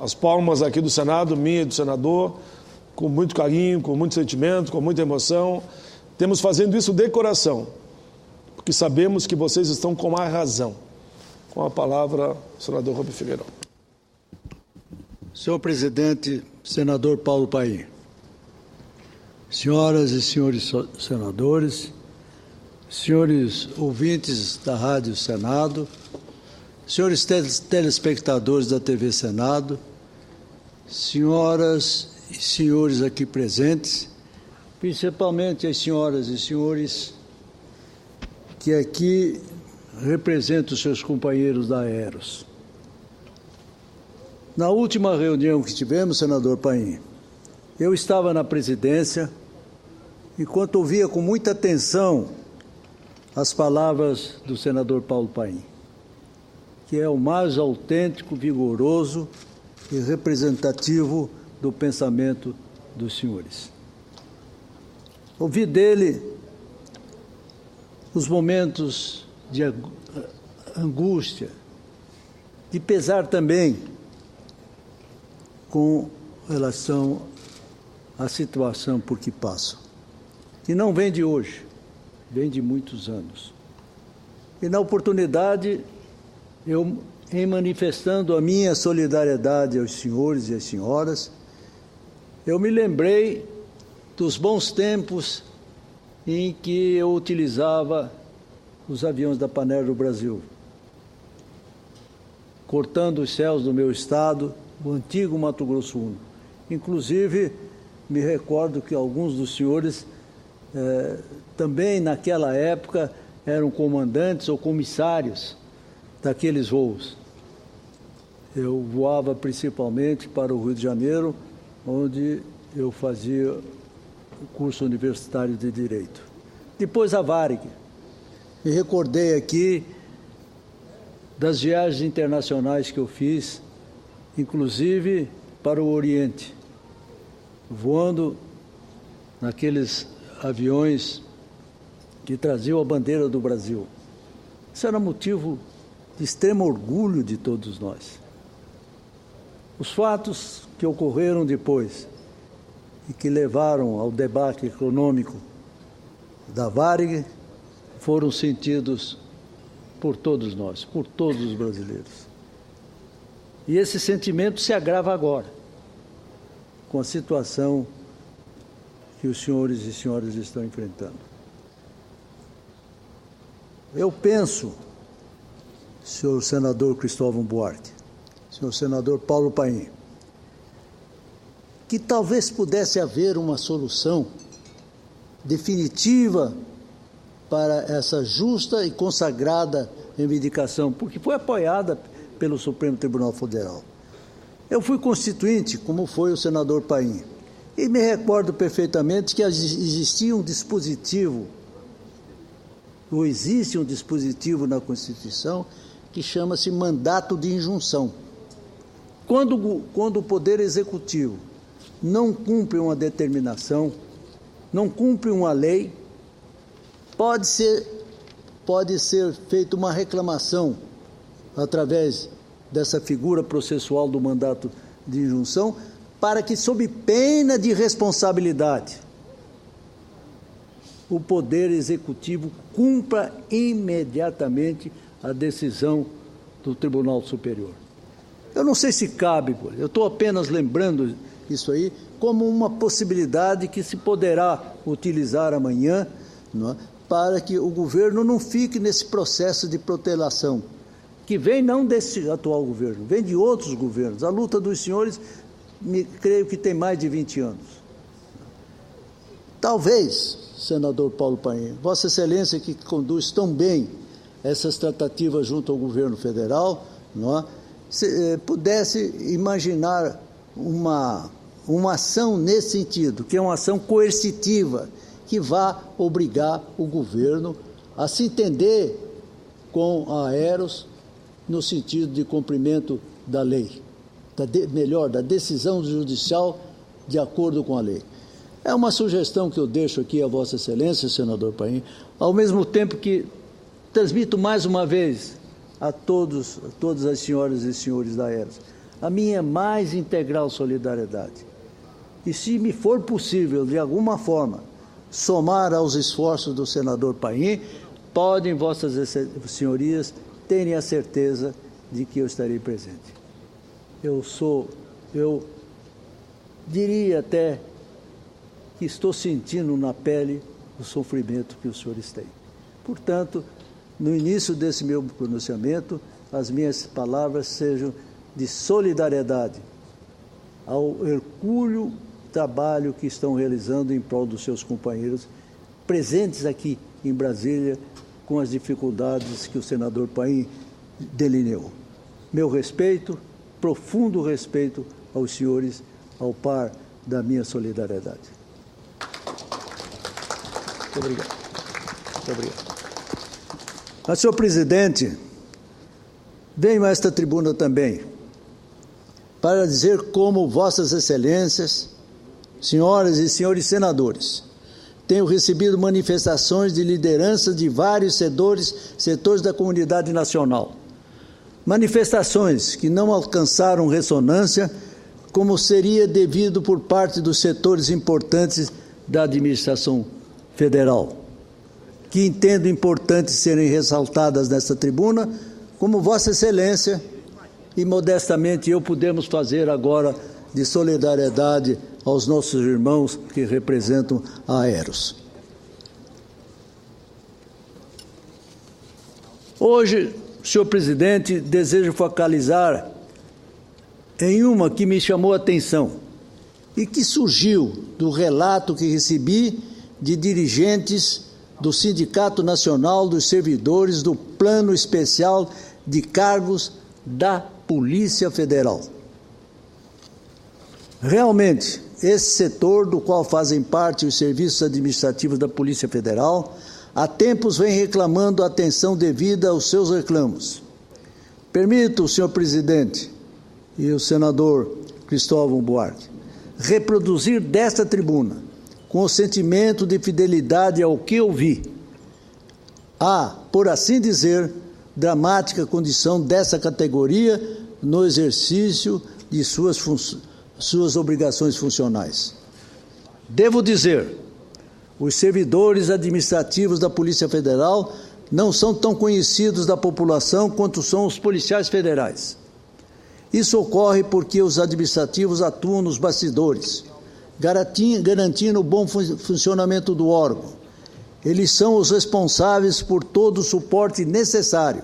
as palmas aqui do Senado, minha e do senador, com muito carinho, com muito sentimento, com muita emoção. Temos fazendo isso de coração, porque sabemos que vocês estão com a razão. Com a palavra, o senador Rubem Figueiró. Senhor presidente, senador Paulo Paim, senhoras e senhores senadores, senhores ouvintes da Rádio Senado, senhores telespectadores da TV Senado, senhoras e senhores aqui presentes, principalmente as senhoras e senhores que aqui representam os seus companheiros da Aeros. Na última reunião que tivemos, senador Paim, eu estava na presidência, enquanto ouvia com muita atenção as palavras do senador Paulo Paim, que é o mais autêntico, vigoroso e representativo do pensamento dos senhores. Ouvi dele os momentos de angústia, de pesar também, com relação à situação por que passam, que não vem de hoje, vem de muitos anos. E na oportunidade, eu, em manifestando a minha solidariedade aos senhores e às senhoras, eu me lembrei dos bons tempos em que eu utilizava os aviões da Panair do Brasil, cortando os céus do meu estado, o antigo Mato Grosso I. Inclusive, me recordo que alguns dos senhores também naquela época eram comandantes ou comissários daqueles voos. Eu voava principalmente para o Rio de Janeiro, onde eu fazia o curso universitário de Direito. Depois a Varig. Me recordei aqui das viagens internacionais que eu fiz, inclusive para o Oriente, voando naqueles aviões que traziam a bandeira do Brasil. Isso era motivo de extremo orgulho de todos nós. Os fatos que ocorreram depois e que levaram ao debate econômico da Varig foram sentidos por todos nós, por todos os brasileiros. E esse sentimento se agrava agora, com a situação que os senhores e senhoras estão enfrentando. Eu penso, senhor senador Cristóvão Buarque, senhor senador Paulo Paim, que talvez pudesse haver uma solução definitiva para essa justa e consagrada reivindicação, porque foi apoiada pelo Supremo Tribunal Federal. Eu fui constituinte, como foi o senador Paim, e me recordo perfeitamente que existia um dispositivo, ou existe um dispositivo na Constituição, que chama-se mandato de injunção. Quando o Poder Executivo não cumpre uma determinação, não cumpre uma lei, pode ser feita uma reclamação através dessa figura processual do mandato de injunção, para que, sob pena de responsabilidade, o Poder Executivo cumpra imediatamente a decisão do Tribunal Superior. Eu não sei se cabe, eu estou apenas lembrando isso aí como uma possibilidade que se poderá utilizar amanhã, não é, para que o governo não fique nesse processo de protelação, que vem não desse atual governo, vem de outros governos. A luta dos senhores, creio que tem mais de 20 anos. Talvez, senador Paulo Paim, Vossa Excelência, que conduz tão bem essas tratativas junto ao governo federal, não é, pudesse imaginar uma ação nesse sentido, que é uma ação coercitiva, que vá obrigar o governo a se entender com a Aeros no sentido de cumprimento da lei, da decisão judicial de acordo com a lei. É uma sugestão que eu deixo aqui a Vossa Excelência, senador Paim, ao mesmo tempo que transmito mais uma vez a todas as senhoras e senhores da Aeros a minha mais integral solidariedade. E se me for possível, de alguma forma, somar aos esforços do senador Paim, podem vossas senhorias terem a certeza de que eu estarei presente. Eu diria até que estou sentindo na pele o sofrimento que os senhores têm. Portanto, no início desse meu pronunciamento, as minhas palavras sejam de solidariedade ao hercúleo trabalho que estão realizando em prol dos seus companheiros presentes aqui em Brasília, com as dificuldades que o senador Paim delineou. Meu respeito, profundo respeito aos senhores, ao par da minha solidariedade. Muito obrigado. Muito obrigado. Mas, senhor presidente, venho a esta tribuna também para dizer como vossas excelências, senhoras e senhores senadores, tenho recebido manifestações de liderança de vários setores da comunidade nacional. Manifestações que não alcançaram ressonância como seria devido por parte dos setores importantes da administração federal, que entendo importante serem ressaltadas nesta tribuna, como Vossa Excelência e modestamente eu podemos fazer agora de solidariedade aos nossos irmãos que representam a Aeros. Hoje, senhor presidente, desejo focalizar em uma que me chamou a atenção e que surgiu do relato que recebi de dirigentes do Sindicato Nacional dos Servidores do Plano Especial de Cargos da Polícia Federal. Realmente, esse setor do qual fazem parte os serviços administrativos da Polícia Federal, há tempos vem reclamando a atenção devida aos seus reclamos. Permito, senhor presidente e o senador Cristóvão Buarque, reproduzir desta tribuna, com o sentimento de fidelidade ao que ouvi, a, por assim dizer, dramática condição dessa categoria no exercício de suas obrigações funcionais. Devo dizer, os servidores administrativos da Polícia Federal não são tão conhecidos da população quanto são os policiais federais. Isso ocorre porque os administrativos atuam nos bastidores, garantindo o bom funcionamento do órgão. Eles são os responsáveis por todo o suporte necessário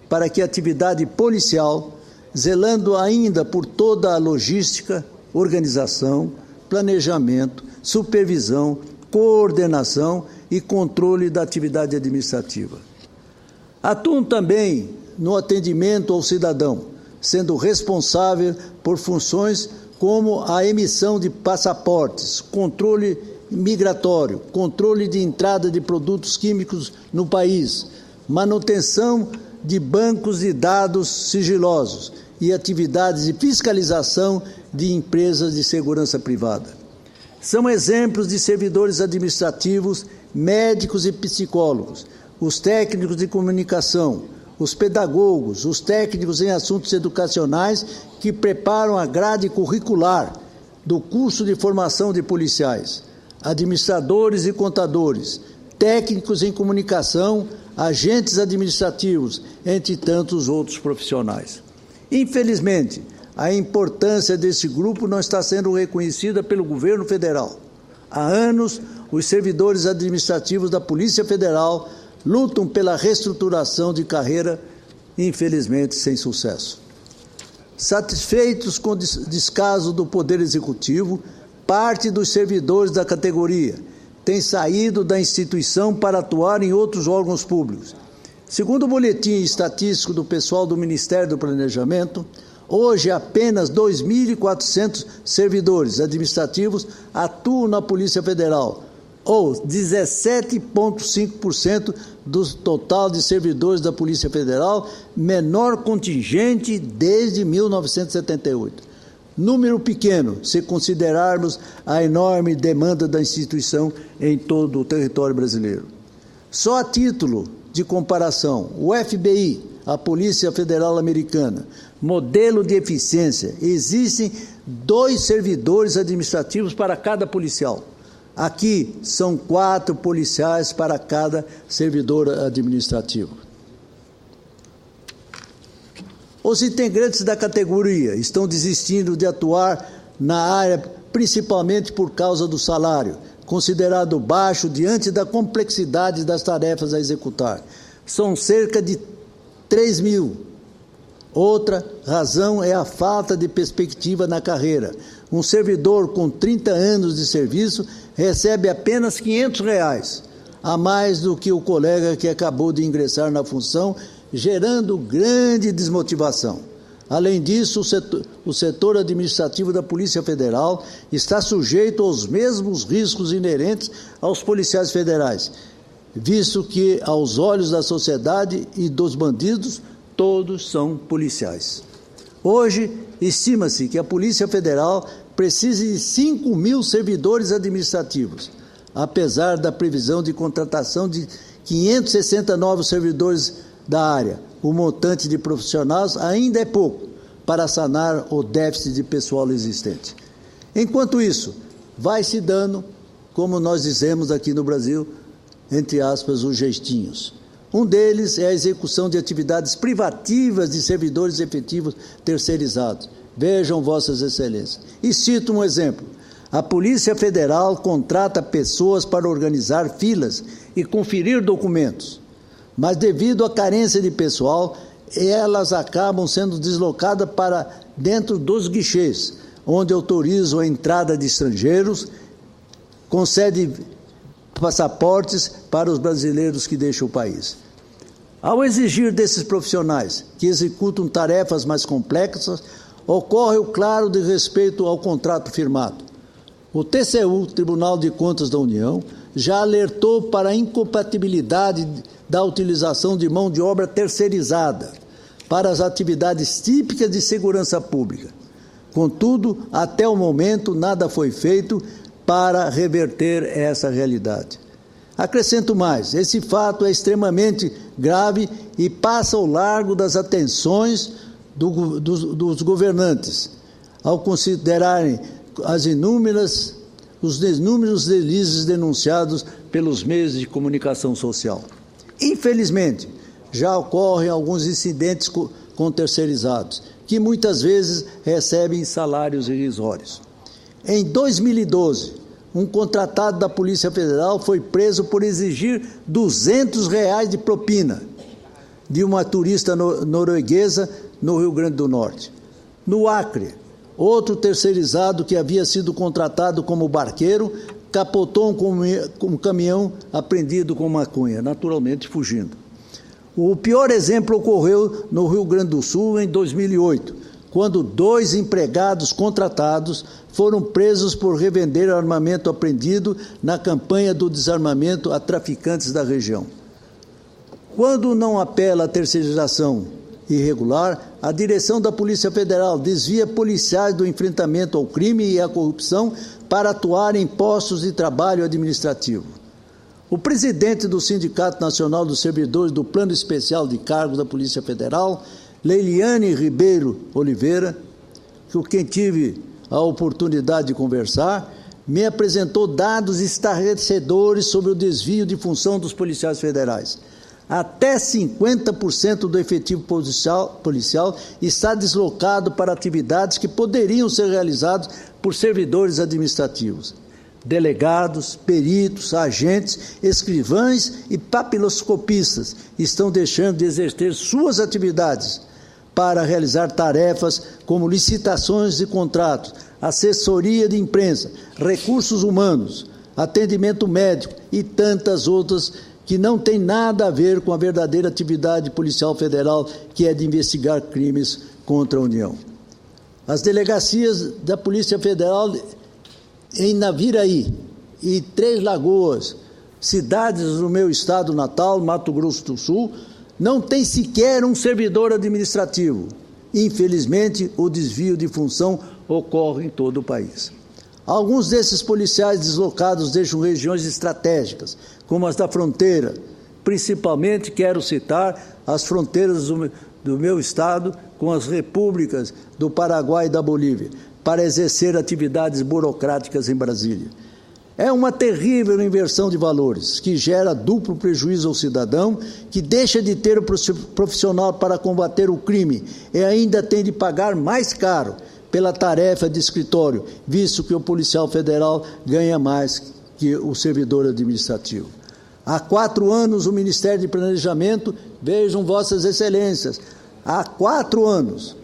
para que a atividade policial, zelando ainda por toda a logística, organização, planejamento, supervisão, coordenação e controle da atividade administrativa. Atuam também no atendimento ao cidadão, sendo responsável por funções como a emissão de passaportes, controle migratório, controle de entrada de produtos químicos no país, manutenção de bancos de dados sigilosos e atividades de fiscalização de empresas de segurança privada. São exemplos de servidores administrativos, médicos e psicólogos, os técnicos de comunicação, os pedagogos, os técnicos em assuntos educacionais que preparam a grade curricular do curso de formação de policiais, administradores e contadores, técnicos em comunicação, agentes administrativos, entre tantos outros profissionais. Infelizmente, a importância desse grupo não está sendo reconhecida pelo governo federal. Há anos, os servidores administrativos da Polícia Federal lutam pela reestruturação de carreira, infelizmente sem sucesso. Satisfeitos com o descaso do Poder Executivo, parte dos servidores da categoria tem saído da instituição para atuar em outros órgãos públicos. Segundo o boletim estatístico do pessoal do Ministério do Planejamento, hoje apenas 2.400 servidores administrativos atuam na Polícia Federal, ou 17,5% do total de servidores da Polícia Federal, menor contingente desde 1978. Número pequeno, se considerarmos a enorme demanda da instituição em todo o território brasileiro. Só a título de comparação, o FBI, a Polícia Federal Americana, Modelo de eficiência. Existem 2 servidores administrativos para cada policial. Aqui são 4 policiais para cada servidor administrativo. Os integrantes da categoria estão desistindo de atuar na área, principalmente por causa do salário, considerado baixo diante da complexidade das tarefas a executar. São cerca de 3 mil. Outra razão é a falta de perspectiva na carreira. Um servidor com 30 anos de serviço recebe apenas R$500, a mais do que o colega que acabou de ingressar na função, gerando grande desmotivação. Além disso, o setor administrativo da Polícia Federal está sujeito aos mesmos riscos inerentes aos policiais federais, visto que, aos olhos da sociedade e dos bandidos, todos são policiais. Hoje, estima-se que a Polícia Federal precise de 5 mil servidores administrativos, apesar da previsão de contratação de 560 novos servidores da área. O montante de profissionais ainda é pouco para sanar o déficit de pessoal existente. Enquanto isso, vai se dando, como nós dizemos aqui no Brasil, entre aspas, os jeitinhos. Um deles é a execução de atividades privativas de servidores efetivos terceirizados. Vejam, Vossas Excelências. E cito um exemplo. A Polícia Federal contrata pessoas para organizar filas e conferir documentos. Mas, devido à carência de pessoal, elas acabam sendo deslocadas para dentro dos guichês, onde autorizam a entrada de estrangeiros, concede passaportes para os brasileiros que deixam o país. Ao exigir desses profissionais que executam tarefas mais complexas, ocorre o claro desrespeito ao contrato firmado. O TCU, Tribunal de Contas da União, já alertou para a incompatibilidade da utilização de mão de obra terceirizada para as atividades típicas de segurança pública. Contudo, até o momento, nada foi feito para reverter essa realidade. Acrescento mais, esse fato é extremamente grave e passa ao largo das atenções dos governantes, ao considerarem os inúmeros deslizes denunciados pelos meios de comunicação social. Infelizmente, já ocorrem alguns incidentes com terceirizados, que muitas vezes recebem salários irrisórios. Em 2012, um contratado da Polícia Federal foi preso por exigir R$200 de propina de uma turista norueguesa no Rio Grande do Norte. No Acre, outro terceirizado que havia sido contratado como barqueiro capotou um caminhão apreendido com maconha, naturalmente fugindo. O pior exemplo ocorreu no Rio Grande do Sul em 2008, quando 2 empregados contratados foram presos por revender armamento apreendido na campanha do desarmamento a traficantes da região. Quando não apela à terceirização irregular, a direção da Polícia Federal desvia policiais do enfrentamento ao crime e à corrupção para atuar em postos de trabalho administrativo. O presidente do Sindicato Nacional dos Servidores do Plano Especial de Cargos da Polícia Federal, Leiliane Ribeiro Oliveira, com quem tive a oportunidade de conversar, me apresentou dados estarrecedores sobre o desvio de função dos policiais federais. Até 50% do efetivo policial está deslocado para atividades que poderiam ser realizadas por servidores administrativos. Delegados, peritos, agentes, escrivães e papiloscopistas estão deixando de exercer suas atividades para realizar tarefas como licitações de contratos, assessoria de imprensa, recursos humanos, atendimento médico e tantas outras que não tem nada a ver com a verdadeira atividade policial federal, que é de investigar crimes contra a União. As delegacias da Polícia Federal em Naviraí e Três Lagoas, cidades do meu estado natal, Mato Grosso do Sul, não tem sequer um servidor administrativo. Infelizmente, o desvio de função ocorre em todo o país. Alguns desses policiais deslocados deixam regiões estratégicas, como as da fronteira. Principalmente quero citar as fronteiras do meu Estado com as repúblicas do Paraguai e da Bolívia, para exercer atividades burocráticas em Brasília. É uma terrível inversão de valores, que gera duplo prejuízo ao cidadão, que deixa de ter o profissional para combater o crime e ainda tem de pagar mais caro pela tarefa de escritório, visto que o policial federal ganha mais que o servidor administrativo. Há 4 anos, o Ministério de Planejamento, vejam Vossas Excelências, há 4 anos,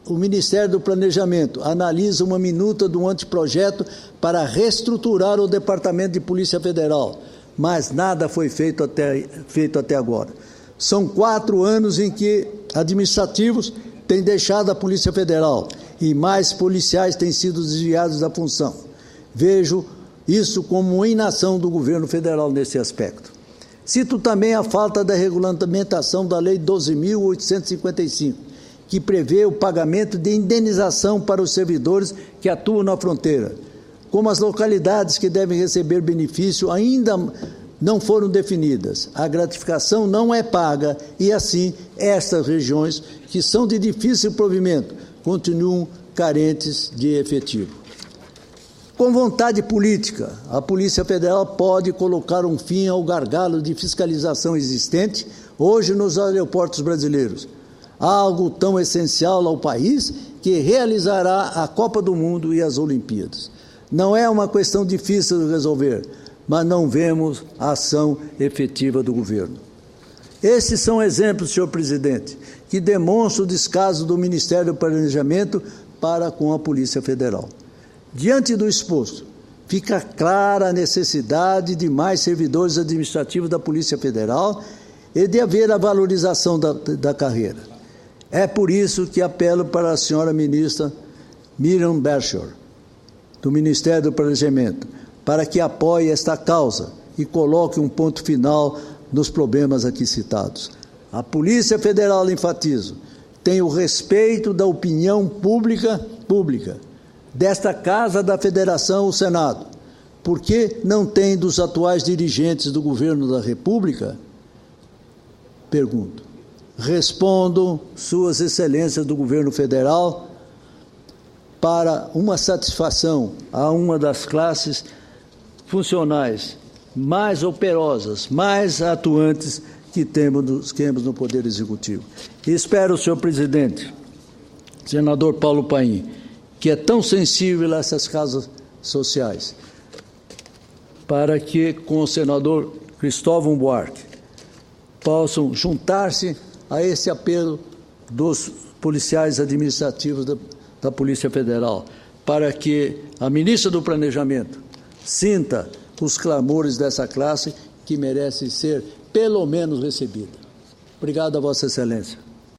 o Ministério do Planejamento analisa uma minuta do anteprojeto para reestruturar o Departamento de Polícia Federal, mas nada foi feito até agora. São 4 anos em que administrativos têm deixado a Polícia Federal e mais policiais têm sido desviados da função. Vejo isso como uma inação do governo federal nesse aspecto. Cito também a falta da regulamentação da Lei 12.855, que prevê o pagamento de indenização para os servidores que atuam na fronteira. Como as localidades que devem receber benefício ainda não foram definidas, a gratificação não é paga e, assim, estas regiões, que são de difícil provimento, continuam carentes de efetivo. Com vontade política, a Polícia Federal pode colocar um fim ao gargalo de fiscalização existente hoje nos aeroportos brasileiros, algo tão essencial ao país que realizará a Copa do Mundo e as Olimpíadas. Não é uma questão difícil de resolver, mas não vemos a ação efetiva do governo. Esses são exemplos, senhor presidente, que demonstram o descaso do Ministério do Planejamento para com a Polícia Federal. Diante do exposto, fica clara a necessidade de mais servidores administrativos da Polícia Federal e de haver a valorização da carreira. É por isso que apelo para a senhora ministra Miriam Berchor, do Ministério do Planejamento, para que apoie esta causa e coloque um ponto final nos problemas aqui citados. A Polícia Federal, enfatizo, tem o respeito da opinião pública desta Casa da Federação, o Senado. Por que não tem dos atuais dirigentes do governo da República? Pergunto. Respondo, Suas Excelências do Governo Federal, para uma satisfação a uma das classes funcionais mais operosas, mais atuantes que temos no Poder Executivo. E espero, senhor presidente, senador Paulo Paim, que é tão sensível a essas causas sociais, para que, com o senador Cristóvão Buarque, possam juntar-se a esse apelo dos policiais administrativos da Polícia Federal, para que a ministra do Planejamento sinta os clamores dessa classe que merece ser, pelo menos, recebida. Obrigado a Vossa Excelência.